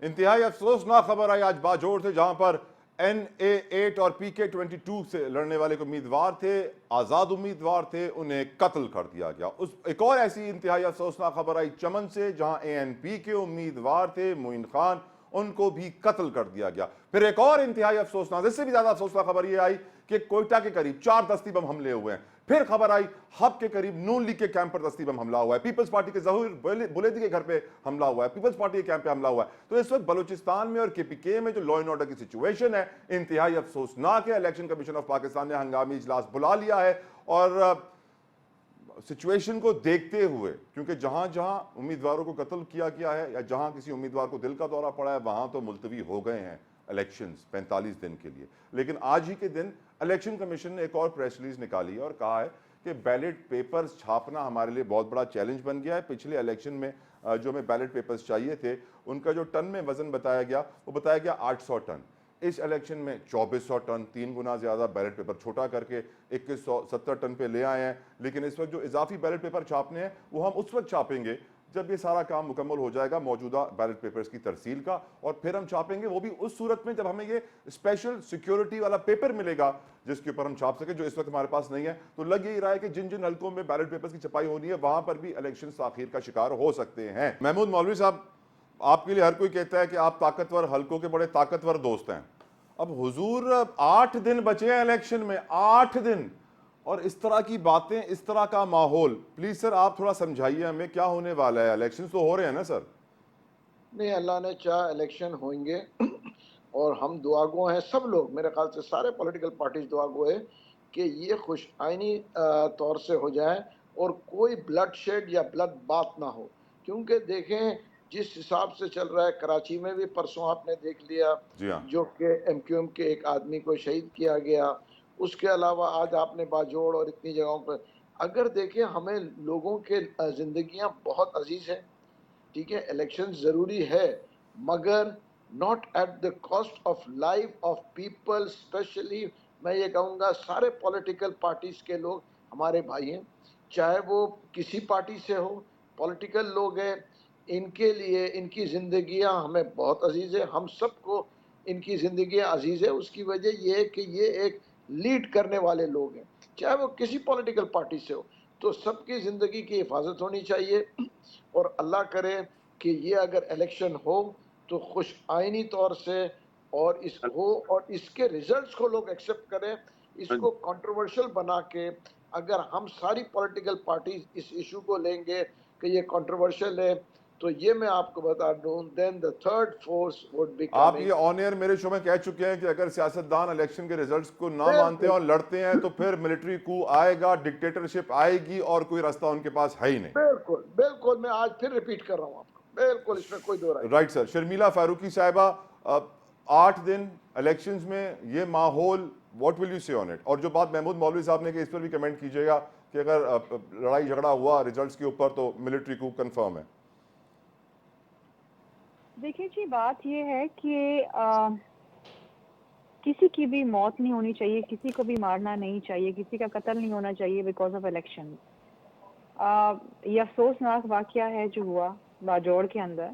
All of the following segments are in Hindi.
इंतहाई अफसोसनाक खबर आई आज बाजोड़ से, जहां पर NA8 और PK22 से लड़ने वाले उम्मीदवार थे, आजाद उम्मीदवार थे, उन्हें कत्ल कर दिया गया। उस एक और ऐसी इंतहाई अफसोसनाक खबर आई चमन से, जहां ANP के उम्मीदवार थे मोइन खान, उनको भी कत्ल कर दिया गया। फिर एक और इंतहाई अफसोसनाक, इससे भी ज्यादा अफसोसनाक खबर यह आई कि कोयटा के करीब 4 दस्ती बम हमले हुए हैं। फिर खबर आई हब के करीब नून लीग के कैंप पर दस्ती बम हमला हुआ है, पीपल्स पार्टी के जहूर बुलेदी के घर पे हमला हुआ है, पीपल्स पार्टी के कैंप पे हमला हुआ है। तो इस वक्त बलूचिस्तान में और KPK में जो लॉ एंड ऑर्डर की सिचुएशन है, इंतहाई अफसोसनाक है। इलेक्शन कमीशन ऑफ पाकिस्तान ने हंगामी इजलास बुला लिया है और सिचुएशन को देखते हुए, क्योंकि जहां जहां उम्मीदवारों को कत्ल किया गया है या जहां किसी उम्मीदवार को दिल का दौरा पड़ा है, वहां तो मुलतवी हो गए हैं इलेक्शंस 45 दिन के लिए। लेकिन आज ही के दिन इलेक्शन कमीशन ने एक और प्रेस रिलीज निकाली है और कहा है कि बैलेट पेपर्स छापना हमारे लिए बहुत बड़ा चैलेंज बन गया है। पिछले इलेक्शन में जो हमें बैलेट पेपर्स चाहिए थे, उनका जो टन में वजन बताया गया, वो बताया गया 800 टन। इस इलेक्शन में 2400 टन, 3 गुना ज्यादा बैलेट पेपर छोटा करके 2170 टन पे ले आए हैं। लेकिन इस वक्त जो इजाफी बैलेट पेपर छापने हैं, वो हम उस वक्त छापेंगे जब ये सारा काम मुकम्मल हो जाएगा मौजूदा बैलेट पेपर्स की तरसील का, और फिर हम छापेंगे वो भी उस सूरत में जब हमें ये स्पेशल सिक्योरिटी वाला पेपर मिलेगा जिसके ऊपर हम छाप सके, जो इस वक्त हमारे पास नहीं है। तो लग यही रहा है कि जिन जिन हल्कों में बैलेट पेपर्स की छपाई होनी है, वहां पर भी इलेक्शन ताखीर का शिकार हो सकते हैं। महमूद मौलवी साहब, आपके लिए हर कोई कहता है कि आप ताकतवर हल्कों के बड़े ताकतवर दोस्त हैं। अब हुजूर 8 दिन बचे हैं इलेक्शन में, 8 दिन, और इस तरह की बातें, इस तरह का माहौल। प्लीज सर आप थोड़ा समझाइए हमें क्या होने वाला है। इलेक्शन तो हो रहे हैं ना सर? नहीं, अल्लाह ने चाह इलेक्शन होंगे और हम दुआगो हैं, सब लोग, मेरे ख्याल से सारे पॉलिटिकल पार्टीज दुआगो है कि ये खुश आइनी तौर से हो जाए और कोई ब्लड शेड या ब्लड बात ना हो। क्योंकि देखें जिस हिसाब से चल रहा है, कराची में भी परसों आपने देख लिया जी हाँ। जो कि MQM के एक आदमी को शहीद किया गया। उसके अलावा आज आपने बाजोड़ और इतनी जगहों पर अगर देखें, हमें लोगों के जिंदगियां बहुत अजीज हैं। ठीक है, इलेक्शन जरूरी है, मगर not at the cost of life of people. Specially मैं ये कहूँगा सारे पॉलिटिकल पार्टीज के लोग हमारे भाई हैं, चाहे वो किसी पार्टी से हो, पॉलिटिकल लोग हैं। इनके लिए इनकी जिंदगियां हमें बहुत अजीज है, हम सबको इनकी जिंदगियां अजीज है। उसकी वजह यह है कि ये एक लीड करने वाले लोग हैं, चाहे वो किसी पॉलिटिकल पार्टी से हो। तो सबकी जिंदगी की हिफाजत होनी चाहिए और अल्लाह करे कि ये अगर इलेक्शन हो तो खुश आइनी तौर से और इस हो और इसके रिजल्ट्स को लोग एक्सेप्ट करें। इसको कंट्रोवर्शियल बना के अगर हम सारी पॉलिटिकल पार्टीज इस इशू को लेंगे कि ये कंट्रोवर्शियल है, तो ये मैं आपको बता दूं, then the third force would be आप ये कमिंग। ऑन एयर मेरे शो में कह चुके हैं कि अगर सियासतदान इलेक्शन के रिजल्ट्स को ना मानते हैं बिल्कुल और लड़ते हैं तो फिर मिलिट्री कू आएगा, डिक्टेटरशिप आएगी और कोई रास्ता उनके पास है ही नहीं। बिल्कुल बिल्कुल, मैं आज फिर रिपीट कर रहा हूँ आपको, बिल्कुल इसमें कोई दो राय नहीं। Right sir. शर्मिला फारूकी साहिबा, 8 दिन इलेक्शंस में ये माहौल, व्हाट विल यू से ऑन इट? और जो बात महमूद मौलवी साहब ने कि इस पर भी कमेंट कीजिएगा कि अगर लड़ाई झगड़ा हुआ रिजल्ट्स के ऊपर तो मिलिट्री कू कंफर्म है। देखिए जी, बात ये है कि किसी की भी मौत नहीं होनी चाहिए, किसी को भी मारना नहीं चाहिए, किसी का कत्ल नहीं होना चाहिए बिकॉज ऑफ इलेक्शन। ये अफसोसनाक वाकया है जो हुआ बाजौड़ के अंदर,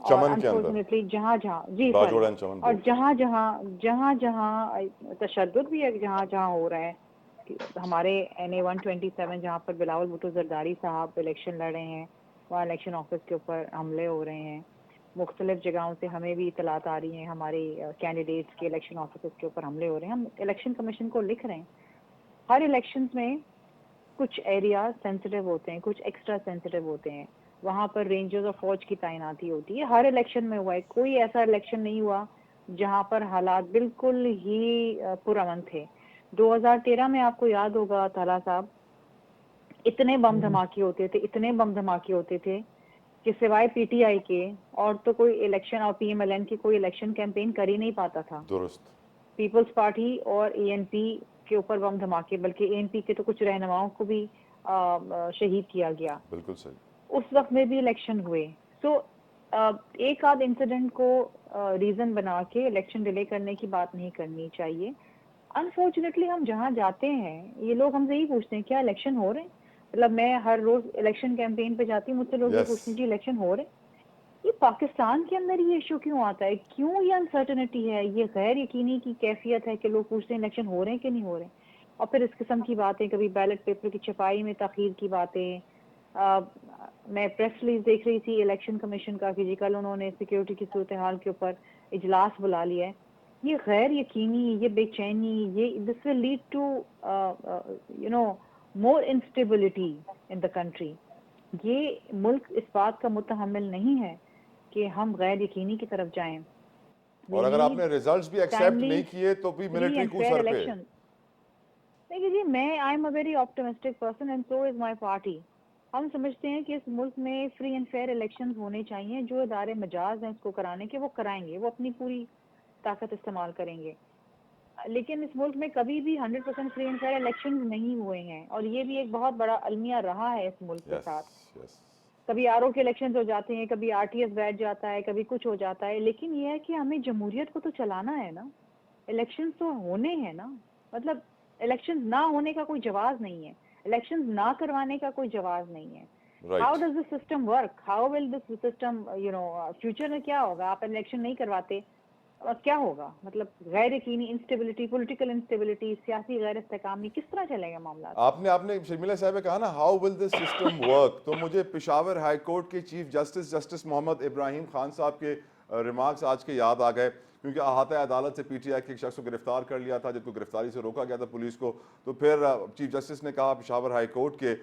और चमन के अंदर, अनफॉर्चुनेटली जहाँ जी बाजोड़ सॉरी, एंड चमन और बोथ। जहाँ तशद्दुद भी है, जहाँ हो रहा है कि हमारे NA 127 जहाँ पर बिलावल भुट्टो जरदारी साहब इलेक्शन लड़ रहे हैं, वहाँ इलेक्शन ऑफिस के ऊपर हमले हो रहे हैं। मुख्तलिफ जगहों से हमें भी इतलात आ रही हैं, हमारे कैंडिडेट्स के इलेक्शन ऑफिस के ऊपर हमले हो रहे हैं। हम इलेक्शन कमीशन को लिख रहे हैं, हर इलेक्शंस में कुछ एरिया सेंसिटिव होते हैं, कुछ एक्स्ट्रा सेंसिटिव होते हैं, वहाँ पर रेंजर्स और फौज की तैनाती होती है। हर इलेक्शन में हुआ है, कोई ऐसा इलेक्शन नहीं हुआ जहाँ पर हालात बिल्कुल ही पुरअमन थे। 2013 में आपको याद होगा ताला साहब, इतने बम धमाके होते थे, इतने बम धमाके होते थे कि सिवाय PTI के और तो कोई इलेक्शन और PMLN की कोई इलेक्शन कैंपेन कर ही नहीं पाता था। दुरुस्त। पीपल्स पार्टी और ANP के ऊपर बम धमाके, बल्कि ANP के तो कुछ रहनुमाओं को भी शहीद किया गया। बिल्कुल सही। उस वक्त में भी इलेक्शन हुए। सो एक आध इंसिडेंट को रीजन बना के इलेक्शन डिले करने की बात नहीं करनी चाहिए। अनफॉर्चुनेटली हम जहाँ जाते हैं, ये लोग हमसे यही पूछते हैं क्या इलेक्शन हो रहे हैं। मतलब मैं हर रोज इलेक्शन कैंपेन पे जाती हूँ, मुझसे लोग ये पूछते हैं जी इलेक्शन हो रहे हैं। ये पाकिस्तान के अंदर ये इशू क्यों आता है, क्यों ये अनसर्टेनिटी है, ये गैर यकीनी की कैफियत है कि लोग पूछते हैं इलेक्शन हो रहे हैं कि नहीं हो रहे, और फिर इस किस्म की बातें, कभी बैलेट पेपर की छपाई में ताखीर की बातें। मैं प्रेस रिलीज देख रही थी इलेक्शन कमीशन का कि जी कल उन्होंने सिक्योरिटी की सूरत हाल के ऊपर इजलास बुला लिया है। ये गैर यकीनी, ये बेचैनी, ये this will lead to you know more instability in the country. ये मुल्क इस बात का मुतहम्मिल नहीं है कि हम गैर यकीनी की तरफ जाएं। और अगर आपने रिजल्ट्स भी एक्सेप्ट नहीं किए तो भी मिलिट्री को सर पे। देखिए जी, मैं I am a very optimistic person and so is my party. हम समझते हैं कि इस मुल्क में फ्री एंड फेयर इलेक्शंस होने चाहिए। जो इदारे मजाज हैं इसको कराने के, वो कराएंगे, वो अपनी पूरी ताकत इस्तेमाल करेंगे। लेकिन इस मुल्क में कभी भी 100% फ्री एंड फेयर इलेक्शंस नहीं हुए हैं, और ये भी एक बहुत बड़ा अलमिया रहा है इस मुल्क के साथ। कभी आरओ के इलेक्शंस हो जाते हैं, कभी आरटीएस बैठ जाता है, कभी कुछ हो जाता है, लेकिन ये है कि हमें जमहूरियत को तो चलाना है ना, इलेक्शंस तो होने हैं ना। मतलब इलेक्शंस ना होने का कोई जवाब नहीं है, इलेक्शंस ना करवाने का कोई जवाब नहीं है। How does this system work, how will this system future में क्या होगा? आप इलेक्शन नहीं करवाते और क्या होगा? मतलब गैर यकीनी, इंस्टेबिलिटी, पॉलिटिकल इंस्टेबिलिटी, सियासी गैर इस्तेकामी, किस तरह चलेगा मामला? आपने शर्मिला साहब कहा ना how will this system work, तो मुझे पेशावर हाई कोर्ट के चीफ जस्टिस मोहम्मद इब्राहिम खान साहब के रिमार्क्स आज के याद आ गए, क्योंकि अहाता अदालत से पीटीआई के एक शख्स को गिरफ्तार कर लिया था, जबकि गिरफ्तारी से रोका गया था पुलिस को। तो फिर चीफ जस्टिस ने कहा पेशावर हाई कोर्ट के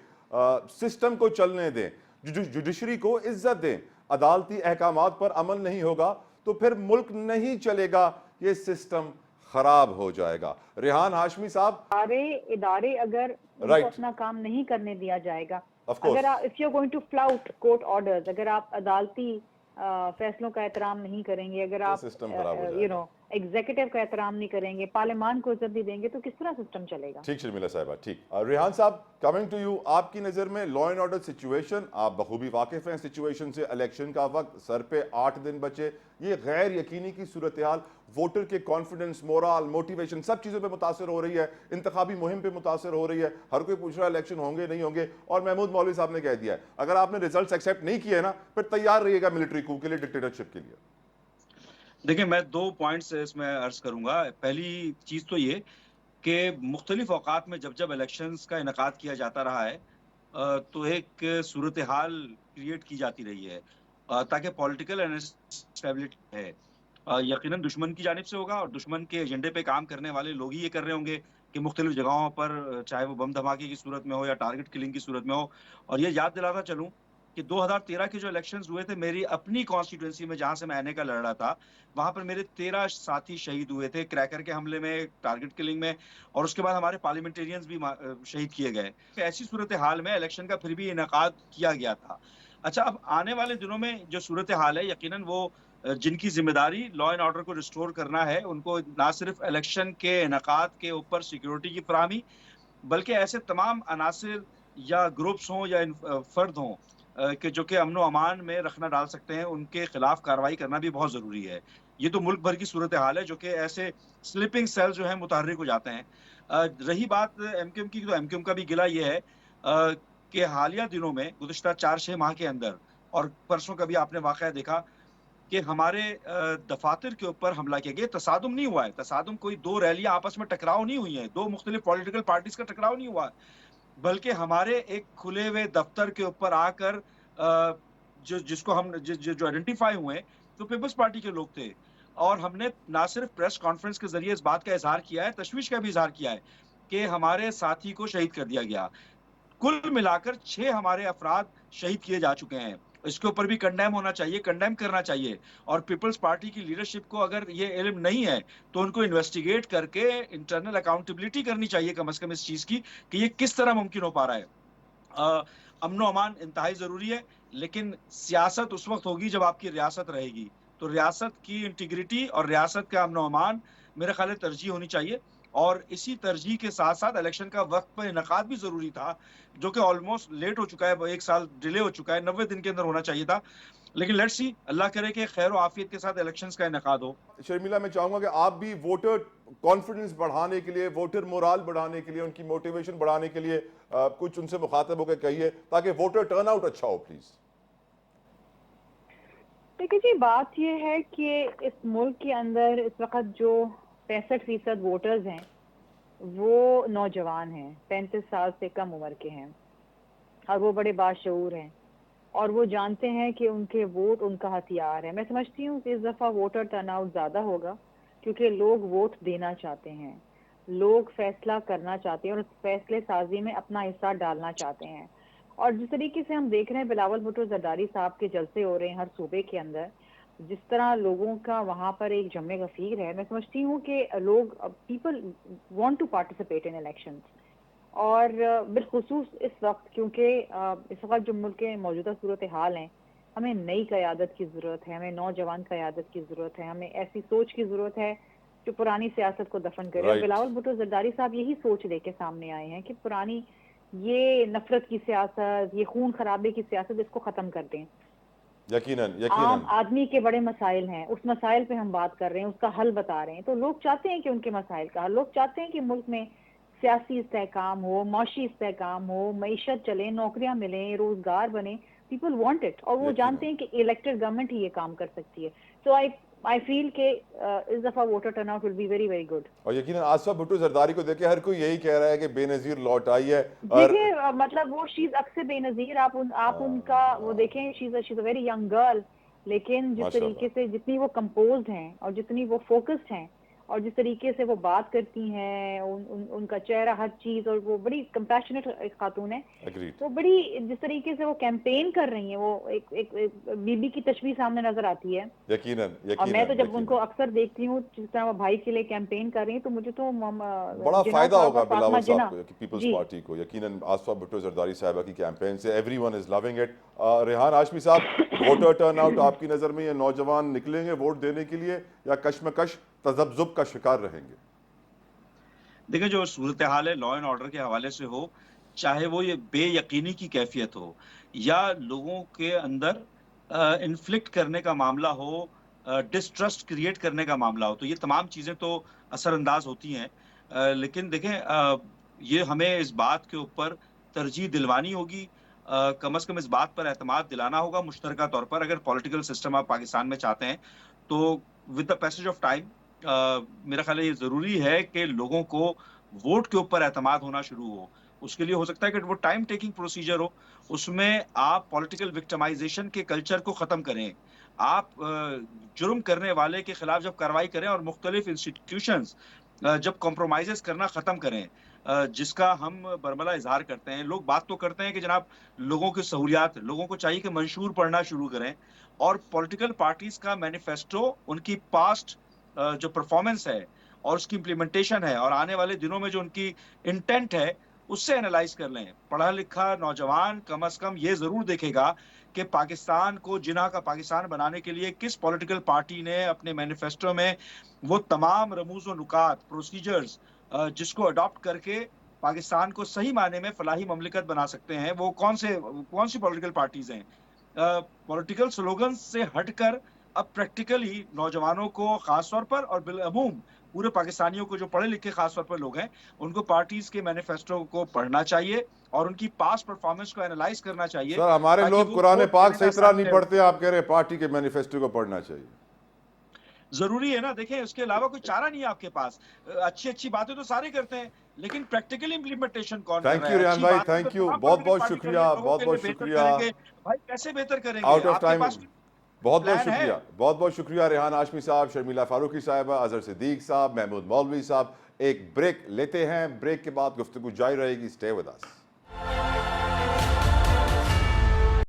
सिस्टम को चलने दें, जुडिशरी को इज्जत दें, अदालती अहकामात पर अमल नहीं होगा तो फिर मुल्क नहीं चलेगा, ये सिस्टम खराब हो जाएगा। रेहान हाशमी साहब, इदारे अगर उनको अपना काम नहीं करने दिया जाएगा, अगर आप if you are going to flout court orders, अगर आप अदालती फैसलों का एहतराम नहीं करेंगे, अगर आप एग्जीक्यूटिव का एहतराम नहीं करेंगे, पार्लियामान को इज्जत नहीं देंगे, तो किस तरह सिस्टम चलेगा? ठीक शर्मिला साहिबा, ठीक। रेहान साहब, कमिंग टू यू, आपकी नजर में लॉ एंड ऑर्डर सिचुएशन, आप बखूबी वाकिफ हैं सिचुएशन से, इलेक्शन का वक्त सर पे 8 दिन बचे, ये गैर यकीनी की सूरत हाल वोटर के कॉन्फिडेंस, मोरल, मोटिवेशन, सब चीज़ों पे मुतासर हो रही है, इंतखाबी मुहिम पे मुतासर हो रही है। हर कोई पूछ रहा है इलेक्शन होंगे नहीं होंगे, और महमूद मौलवी साहब ने कह दिया है अगर आपने रिजल्ट एक्सेप्ट नहीं किए ना, फिर तैयार रहिएगा मिलिट्री कू के लिए, डिक्टेटरशिप के लिए। देखिए, मैं 2 पॉइंट्स इसमें अर्ज करूंगा। पहली चीज तो ये कि मुख्तलिफ औकात में जब जब इलेक्शंस का इनकाद किया जाता रहा है तो एक सूरत हाल क्रिएट की जाती रही है ताकि पॉलिटिकल इनस्टेबिलिटी है यकीनन दुश्मन की जानिब से होगा, और दुश्मन के एजेंडे पे काम करने वाले लोग ही ये कर रहे होंगे कि मुख्तलिफ जगहों पर, चाहे वो बम धमाके की सूरत में हो या टारगेट किलिंग की सूरत में हो। और ये याद दिलाता चलूं कि 2013 के जो इलेक्शंस हुए थे, मेरी अपनी कॉन्स्टिट्यूंसी में जहां से मैं एनए का लड़ रहा था, वहां पर मेरे 13 साथी शहीद हुए थे क्रैकर के हमले में, टारगेट किलिंग में, और उसके बाद हमारे पार्लियामेंटेरियंस भी शहीद किए गए। ऐसी सूरत हाल में इलेक्शन का फिर भी इनेकाद किया गया था। अच्छा, अब आने वाले दिनों में जो सूरत हाल है, यकीनन वो जिनकी जिम्मेदारी लॉ एंड ऑर्डर को रिस्टोर करना है, उनको ना सिर्फ इलेक्शन के इनेकाद के ऊपर सिक्योरिटी की फराहमी, बल्कि ऐसे तमाम अनासिर या ग्रुप्स हों या फर्द हों कि जो कि अमन अमान में रखना डाल सकते हैं, उनके खिलाफ कार्रवाई करना भी बहुत जरूरी है। ये तो मुल्क भर की सूरत हाल है जो कि ऐसे स्लिपिंग सेल जो है मुतहर्रिक हो जाते हैं। रही बात एमक्यूएम की, तो एमक्यूएम का भी गिला ये है कि हालिया दिनों में गुज़िश्ता 4-6 माह के अंदर, और परसों का भी आपने वाकया देखा कि हमारे दफातर के ऊपर हमला किया गया। तसादुम नहीं हुआ है, तसादुम कोई 2 रैलियां आपस में टकराव नहीं हुई है, 2 मुख्तलिफ पॉलिटिकल पार्टीज का टकराव नहीं हुआ, बल्कि हमारे एक खुले हुए दफ्तर के ऊपर आकर जिसको हम जो आइडेंटिफाई हुए तो पीपल्स पार्टी के लोग थे, और हमने ना सिर्फ प्रेस कॉन्फ्रेंस के जरिए इस बात का इजहार किया है, तशवीश का भी इजहार किया है कि हमारे साथी को शहीद कर दिया गया। कुल मिलाकर 6 हमारे अफराद शहीद किए जा चुके हैं। इसके ऊपर भी कंडेम होना चाहिए, कंडेम करना चाहिए, और पीपल्स पार्टी की लीडरशिप को अगर ये इल्म नहीं है तो उनको इन्वेस्टिगेट करके इंटरनल अकाउंटेबिलिटी करनी चाहिए कम से कम इस चीज की कि ये किस तरह मुमकिन हो पा रहा है। अमन अमान इंतहाई जरूरी है, लेकिन सियासत उस वक्त होगी जब आपकी रियासत रहेगी, तो रियासत की इंटीग्रिटी और रियासत का अमन अमान मेरे ख्याल तरजीह होनी चाहिए, और इसी तरजीह के साथ साथ इलेक्शन का वक्त पर इनकाद भी जरूरी था, जो कि ऑलमोस्ट लेट हो चुका है, 1 साल डिले हो चुका है, 90 दिन के अंदर होना चाहिए था। लेकिन लेट्स सी, अल्लाह करे कि खैर और आफियत के साथ इलेक्शंस का इनकाद हो। शर्मिला, मैं चाहूंगा कि आप भी वोटर कॉन्फिडेंस बढ़ाने के लिए, वोटर मोराल बढ़ाने के लिए, उनकी मोटिवेशन बढ़ाने के लिए कुछ उनसे मुखातब होकर कहिए ताकि वोटर टर्नआउट अच्छा हो, प्लीज। देखिए जी, बात ये है कि इस मुल्क के अंदर इस वक्त जो 65% वोटर्स हैं वो नौजवान हैं, 35 साल से कम उम्र के हैं और वो बड़े बाशऊर हैं और वो जानते हैं कि उनके वोट उनका हथियार है। मैं समझती हूँ कि इस दफ़ा वोटर टर्नआउट ज़्यादा होगा क्योंकि लोग वोट देना चाहते हैं, लोग फैसला करना चाहते हैं और उस फैसले साजी में अपना हिस्सा डालना चाहते हैं। और जिस तरीके से हम देख रहे हैं बिलावल भुट्टो जरदारी साहब के जलसे हो रहे हैं हर सूबे के अंदर, जिस तरह लोगों का वहाँ पर एक जमे गफीर है, मैं समझती हूँ कि लोग people want to participate in elections और बिलखुसूस इस वक्त क्योंकि इस वक्त जो मुल्क के मौजूदा सूरत हाल है, हमें नई क़यादत की ज़रूरत है, हमें नौजवान क़यादत की ज़रूरत है, हमें ऐसी सोच की ज़रूरत है जो पुरानी सियासत को दफन करे। और राइट। बिलावल भुट्टो जरदारी साहब यही सोच लेके सामने आए हैं कि पुरानी ये नफरत की सियासत, ये खून खराबे की सियासत, इसको ख़त्म कर दें। यकीनन आम यकीनन आदमी के बड़े मसाइल हैं, उस मसाइल पे हम बात कर रहे हैं, उसका हल बता रहे हैं। तो लोग चाहते हैं कि उनके मसाइल का हल, लोग चाहते हैं कि मुल्क में सियासी इस्तेहकाम हो, माशी इस्तेहकाम हो, मईशत चले, नौकरियां मिलें, रोजगार बने। पीपल वांट इट और वो यकीनन जानते हैं कि इलेक्टेड गवर्नमेंट ही ये काम कर सकती है। सो आई फील के इस दफा voter turnout will be very very good. और यकीनन आसफा भुट्टो जरदारी को देखे हर कोई यही कह रहा है कि बेनजीर लौट आई है। और देखिए मतलब वो शीज अक्सर बेनजीर, आप उनका वो देखें, शीज अ वेरी यंग गर्ल, लेकिन जिस तरीके माशाल्लाह से जितनी वो कंपोज्ड हैं और जितनी वो फोकस्ड हैं और जिस तरीके से वो बात करती हैं, उनका चेहरा, हर चीज, और वो बड़ी कंपैशनेट एक खातून है। एग्रीड तो बड़ी जिस तरीके से वो कैंपेन कर रही हैं, वो एक बीबी की तस्वीर सामने नजर आती है। यकीनन और मैं तो यकीनन जब उनको यकीनन अक्सर देखती हूँ जिस तरह वो भाई के लिए कैंपेन कर रही हैं, तो मुझे तो बड़ा जिन्ना फायदा साहब होगा और फातिमा बिलावल साहब जिन्ना को कि पीपल्स जी पार्टी को यकीनन आसफा भुट्टो जरदारी साहबा की कैंपेन से everyone is loving it. Rehan Hashmi साहब, वोटर टर्नआउट आपकी नज़र में ये नौजवान निकलेंगे वोट देने के लिए या कशमकश तजब्जुब का शिकार रहेंगे? देखिए, जो सूरत हाल है लॉ एंड ऑर्डर के हवाले से हो, चाहे वो ये बेयकीनी की कैफियत हो या लोगों के अंदर इन्फ्लिक्ट करने का मामला हो, डिस्ट्रस्ट क्रिएट करने का मामला हो, तो ये तमाम चीज़ें तो असरअंदाज होती हैं। लेकिन देखें, ये हमें इस बात के ऊपर तरजीह दिलवानी होगी, कम से कम इस बात पर एतमाद दिलाना होगा मुश्तरका तौर पर, अगर पॉलिटिकल सिस्टम आप पाकिस्तान में चाहते हैं, तो with the passage of time मेरा ख्याल है ये ज़रूरी है कि लोगों को वोट के ऊपर एतमाद होना शुरू हो। उसके लिए हो सकता है कि वो टाइम टेकिंग प्रोसीजर हो, उसमें आप पॉलिटिकल विक्टिमाइज़ेशन के कल्चर को ख़त्म करें। आप जुर्म करने वाले के खिलाफ जब कार्रवाई करें और मुख्तलिफ इंस्टीट्यूशंस जब कॉम्प्रोमाइज़ेज़ करना ख़त्म करें, जिसका हम बरमला इज़हार करते हैं। लोग बात तो करते हैं कि जनाब लोगों की सहूलियात, लोगों को चाहिए कि मंशूर पढ़ना शुरू करें और पॉलिटिकल पार्टीज़ का मैनिफेस्टो, उनकी पास्ट जो परफॉर्मेंस है और उसकी इम्प्लीमेंटेशन है और आने वाले दिनों में जो उनकी इंटेंट है, उससे एनालाइज़ कर लें। पढ़ा-लिखा नौजवान कम से कम ये ज़रूर देखेगा कि पाकिस्तान को जिन्ना का पाकिस्तान बनाने के लिए किस पॉलिटिकल पार्टी ने अपने मैनिफेस्टो में वो तमाम रमूज़ व नुकात, प्रोसीजर्स जिसको अडॉप्ट करके पाकिस्तान को सही मायने में फलाही ममलिकत बना सकते हैं, वो कौन-सी पॉलिटिकल पार्टीज़ हैं। पॉलिटिकल स्लोगन्स से हटकर अब प्रैक्टिकली नौजवानों को खास तौर पर और बिलअमूम पूरे पाकिस्तानियों को जो पढ़े लिखे खास तौर पर लोग हैं, उनको पार्टीज के मैनिफेस्टो को पढ़ना चाहिए और उनकी पास्ट परफॉर्मेंस को एनालाइज करना चाहिए, सर हमारे ताकि लोग वो कुरान वोट पाक देने सही में तरह आसानी नहीं रहे पढ़ते, उनको। आप कह रहे हैं पार्टी के मैनिफेस्टो को पढ़ना चाहिए। जरूरी है ना, देखें उसके अलावा कोई चारा नहीं है आपके पास। अच्छी-अच्छी बातें तो सारे करते हैं, लेकिन प्रैक्टिकल इम्प्लीमेंटेशन कौन कर थैंक रहा यू है? रेहान अच्छी भाई, बातें तो थैंक यू, तमाम बहुत पॉलिटिकल बहुत पार्टी कर रही है, शुक्रिया, लोगों बहुत के लिए बहुत बेहतर शुक्रिया। करेंगे। भाई कैसे बेहतर करेंगे? आउट ऑफ आपके टाइम, पास बहुत बहुत प्लान है? शुक्रिया, बहुत बहुत शुक्रिया रेहान हाशमी साहब, शर्मिला फारूकी साहिबा, अजहर सिद्दीक साहब, महमूद मौलवी साहब। एक ब्रेक लेते हैं, ब्रेक के बाद गुफ्तगू जारी रहेगी। Stay with us.